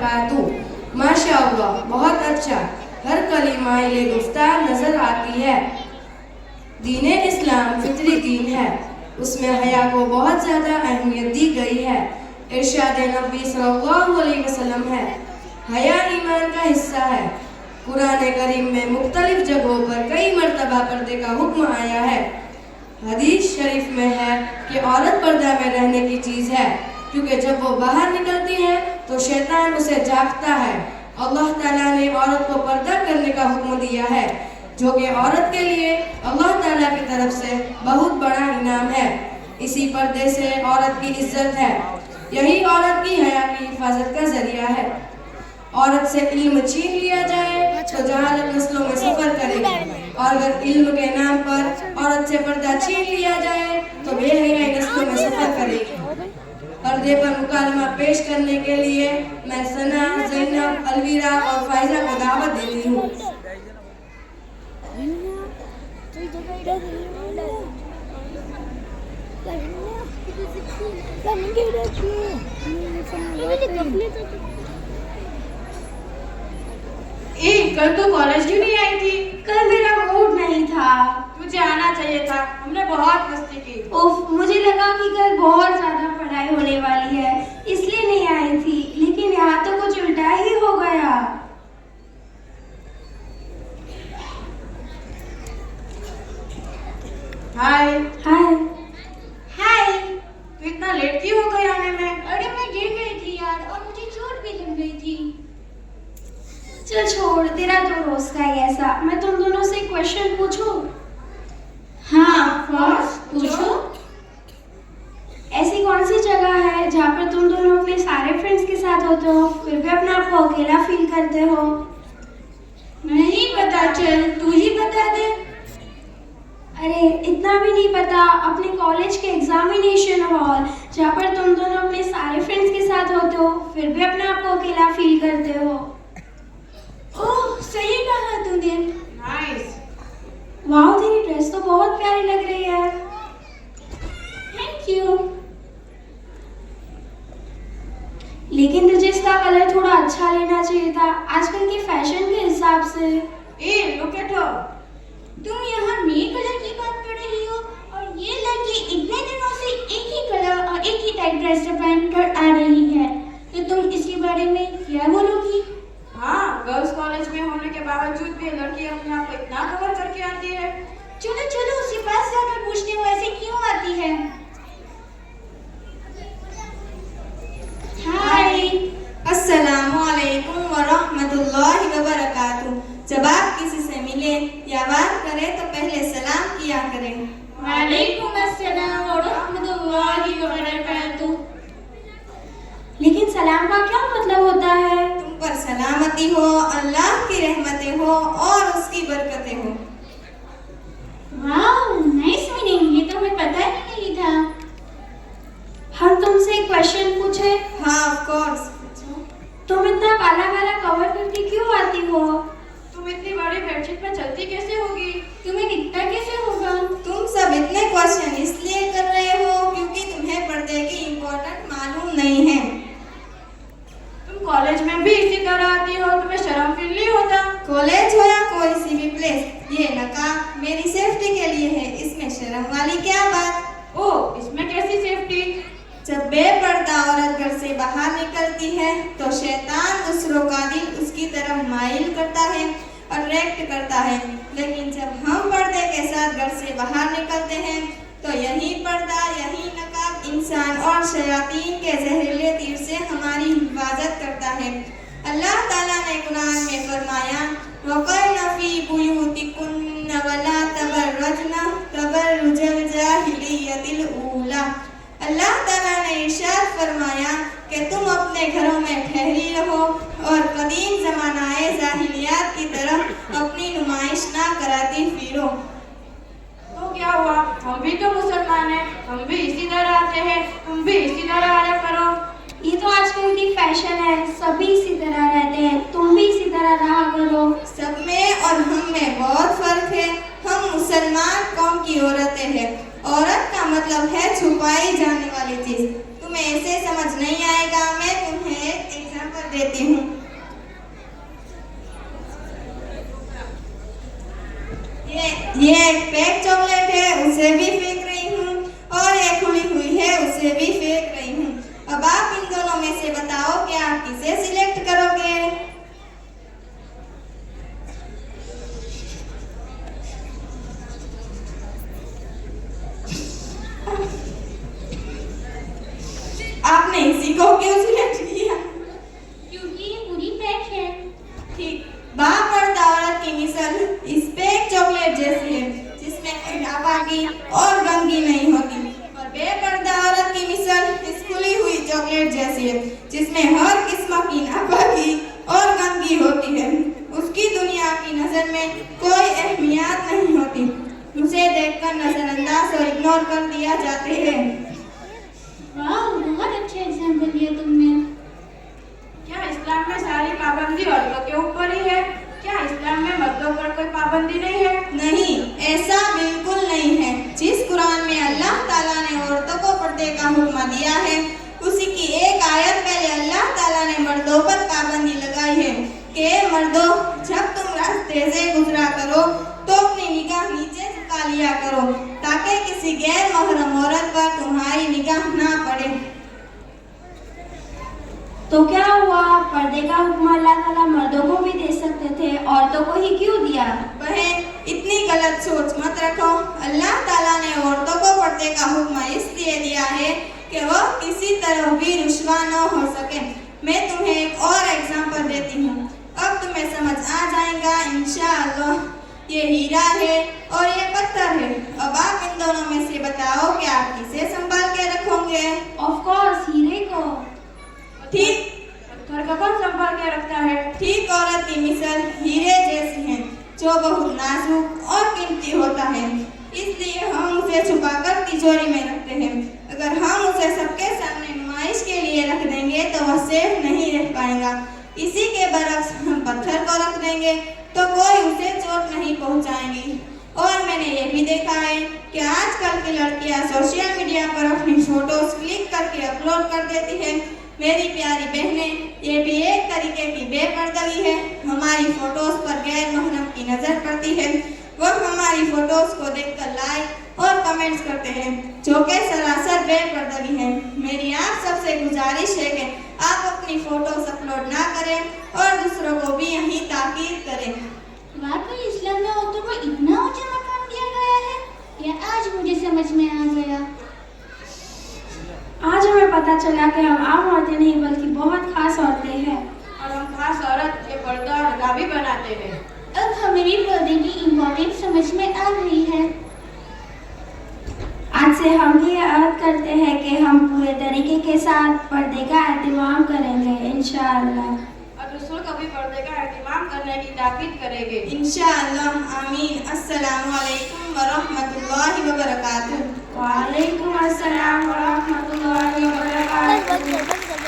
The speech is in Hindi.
वबरकातुहू। माशाअल्लाह, बहुत अच्छा, हर कलीमा इले गुफ्तार नजर आती है। दीन इस्लाम फितरी दीन है, उसमें हया को बहुत ज़्यादा अहमियत दी गई है। इरशाद नबी सल्लल्लाहु अलैहि वसल्लम है, हया ईमान का हिस्सा है। कुरान करीम में मुख्तलिफ जगहों पर कई मरतबा पर्दे का हुक्म आया है। हदीस शरीफ में है कि औरत पर्दा में रहने की चीज़ है, क्योंकि जब वो बाहर निकलती है तो शैतान उसे जागता है। अल्लाह ताला ने औरत को पर्दा करने का हुक्म दिया है, जो कि औरत के लिए अल्लाह ताला की तरफ से बहुत बड़ा इनाम है। इसी पर्दे से औरत की इज्जत है, यही औरत की हया की हिफाजत का जरिया है। औरत से इल्म छीन लिया जाए तो जहालत नस्लों में सफर करेगी, और अगर इल्म के नाम पर औरत से पर्दा छीन लिया जाए तो बेहयाई नस्लों में सफर करेगी। पर्दे पर मुकालमा पेश करने के लिए मैं सना, ज़ैनब, अलवीरा और फाइजा को दावत देती हूँ। कल तो कॉलेज क्यों नहीं आई थी? कल मेरा मूड नहीं था। तुझे आना चाहिए था, हमने बहुत मस्ती की। उफ, मुझे लगा कि कल बहुत ज्यादा पढ़ाई होने वाली है, इसलिए नहीं आई थी, लेकिन यहाँ तो कुछ उल्टा ही हो गया। हाय हाय हाय, तू इतना लेट क्यों हो गई आने में? अरे मैं गिर गई थी यार, और मुझे चोट भी लग गई थी। चल छोड़, तेरा तो रोज का ही ऐसा। मैं तुम दोनों से क्वेश्चन पूछूं? हाँ फर्स्ट पूछो। ऐसी कौन सी जगह है जहाँ पर तुम दोनों अपने सारे फ्रेंड्स के साथ होते हो, फिर भी अपने आप को अकेला फील करते हो? नहीं पता, चल तू ही बता दे। अरे इतना भी नहीं पता? अपने कॉलेज के एग्जामिनेशन हॉल, जहाँ पर तुम दोनों अपने सारे फ्रेंड्स के साथ होते हो, फिर भी अपने आप को अकेला फील करते हो। ओह, सही कहा तूने। नाइस। वाह, तेरी ड्रेस तो बहुत प्यारी लग रही है। Thank you. लेकिन तुझे इसका कलर थोड़ा अच्छा लेना चाहिए था, आजकल के फैशन के हिसाब से। Look at her. तुम यहाँ मेरे कलर की बात कर रही हो, और ये लड़की इतने दिनों से एक ही कलर और एक ही टाइप ड्रेस पहन कर आ रही है, तो तुम इसके बारे में क्या बोलोगी? हाँ, गर्ल्स कॉलेज में होने के बावजूद भी लड़की अपने आप को इतना कवर करके आती है। चलो चलो उसके पास जाकर पूछते हो ऐसे क्यों आती है। हाय। अस्सलामु अलैकुम वरहमतुल्लाहि वबरकातुहू। जब आप किसी से मिले या बात करें तो पहले सलाम किया करें। वालेकुम अस्सलाम व रहमतुल्लाहि व बरकातुहू। लेकिन सलाम का क्या मतलब होता है? तुम पर सलामती हो, अल्लाह की रहमतें हो और उसकी बरकतें हो। वाह, नाइस मीनिंग, ये तो हमें पता ही नहीं था। हम तुमसे एक क्वेश्चन पूछे? हाँ ऑफ कोर्स। तुम इतना काला काला कवर करके क्यों आती हो? तुम इतनी बड़ी बेडशीट पे चलती कैसे होगी? तुम्हें दिखता कैसे होगा? तुम सब इतने क्वेश्चन इसलिए कर रहे हो क्योंकि तुम्हें पर्दे की इम्पोर्टेंट मालूम नहीं है। तुम कॉलेज में भी इसी तरह आती हो, तुम्हें शर्म फील नहीं होता? कॉलेज हो या कोई सी भी प्लेस, ये नकाब मेरी सेफ्टी के लिए है, इसमें शर्म वाली क्या बात? ओह, इसमें कैसी सेफ्टी? जब बेपर्दा औरत घर से बाहर निकलती है तो शैतान दूसरों का दिल उसकी तरफ माइल करता है, अट्रैक्ट करता है। लेकिन जब हम पर्दे के साथ घर से बाहर निकलते हैं तो यही पर्दा, यही नकाब इंसान और शयातीन के जहरीले तीर से हमारी हिफाजत करता है। अल्लाह ताला ने कुरान में फरमाया, वक़रना फ़ी बुयूतिकुन्ना वला तबर्रजना तबर्रुजल जाहिलियतिल ऊला। अल्लाह ताला ने इरशाद फरमाया कि तुम अपने घरों में ठहरी रहो और कदीम ज़मानाए जाहिलियात की तरह अपनी नुमाइश ना कराती फिरो। तो क्या हुआ, हम भी तो मुसलमान हैं, हम भी इसी तरह आते हैं, तुम भी इसी तरह आया करो। ये तो आजकल की फैशन है, सभी इसी तरह रहते हैं, तुम भी इसी तरह रहा करो। सब में और हम में बहुत फर्क है। हम मुसलमान कौम की औरतें हैं। औरत का मतलब है छुपाई जाने वाली चीज। तुम्हें ऐसे समझ नहीं आएगा। मैं तुम्हें एक एग्जाम्पल रख देती हूँ। ये एक पैक चॉकलेट है, उसे भी फेंक रही हूँ, और ये खुली हुई है, उसे भी फेंक रही हूँ। अब आप इन दोनों में से बताओ कि आप किसे सिलेक्ट करोगे? आपने इसी को क्यों सिलेक्ट किया? क्योंकि ये पूरी पैक है। ठीक, बापर्दा औरत की मिसाल इस पैक चॉकलेट जैसी है, जिसमें कोई नापाकी और गंदगी नहीं होती, और बेपर्दा औरत की मिसाल इस खुली हुई चॉकलेट जैसी है, जिसमें हर किस्म की नापाकी और गंदगी होती है। उसकी दुनिया की नजर में कोई अहमियत नहीं होती, उसे देखकर नजरअंदाज और इग्नोर कर दिया जाते हैं। वाह, बहुत अच्छा एग्जाम्पल दिया तुमने। क्या इस्लाम में सारी पाबंदी औरतों के ऊपर ही है? क्या इस्लाम में मर्दों पर कोई पाबंदी नहीं है? नहीं, ऐसा बिल्कुल नहीं है। जिस कुरान में अल्लाह ताला ने औरतों को पर्दे का हुक्म दिया है, उसी की एक आयत पहले अल्लाह ताला ने मर्दों पर पाबंदी लगाई है कि मर्दों, जब तुम रास्ते से गुजरा करो तो अपनी निगाह नीचे झुका लिया करो, ताकि किसी गैर महरम औरत पर तुम्हारी निगाह ना पड़े। तो क्या हुआ, पर्दे का हुक्म अल्लाह ताला मर्दों को भी दे सकते थे, औरतों को ही क्यों दिया? बहन, इतनी गलत सोच मत रखो। अल्लाह ताला ने औरतों को पर्दे का हुक्म इसलिए दिया है कि वह किसी तरह भी रुस्वा न हो सके। मैं तुम्हें एक और एग्जांपल देती हूँ, अब तुम्हें समझ आ जाएगा इंशाअल्लाह। ये हीरा है और ये पत्थर है। अब आप इन दोनों में से बताओ कि आप किसे संभाल के रखोगे? ऑफ कोर्स हीरे को। ठीक, पत्थर को कौन संभाल के रखता है? ठीक औरत की मिसाल हीरे जैसी है, जो बहुत नाजुक और कीमती होता है, इसलिए हम उसे छुपाकर तिजोरी में रखते हैं। अगर हम उसे सबके सामने नुमाइश के लिए रख देंगे तो वह सेफ नहीं रह पाएगा। इसी के बरक्स हम पत्थर को रख देंगे तो कोई उसे चोट नहीं पहुंचाएंगी। और मैंने ये भी देखा है कि आजकल की लड़कियां सोशल मीडिया पर अपनी फोटोज क्लिक करके अपलोड कर देती है। मेरी प्यारी बहनें, ये भी एक तरीके की बेपर्दगी है। हमारी फोटोज पर गैर महरम की नजर पड़ती है, वह हमारी फोटोज को देखकर लाइक और कमेंट्स करते हैं, जो कि सरासर बेपर्दगी है। मेरी आप सबसे गुजारिश है कि आप अपनी फोटोज अपलोड ना करें और दूसरों को भी यही ताकीद करें। वाकई इस्लाम में औरतों को इतना ऊंचा मकाम दिया गया है, यह आज मुझे समझ में आ गया। आज हमें पता चला कि हम आम औरतें नहीं बल्कि बहुत खास औरतें हैं। और हम खास औरत ये पर्दा और गाबी बनाते हैं। अब हमें भी पर्दे की इम्पोर्टेंस समझ में आ गई है। आज से हम भी अहद करते हैं कि हम पूरे तरीके के साथ पर्दे का एहतमाम करेंगे इंशाअल्लाह, और दूसरों को भी पर्दे का एहतमाम करने की ताकीद करेंगे इंशाअल्लाह। आमीन। अस्सलामु अलैकुम व रहमतुल्लाहि व बरकातुहू। वालेकुम अस्सलाम व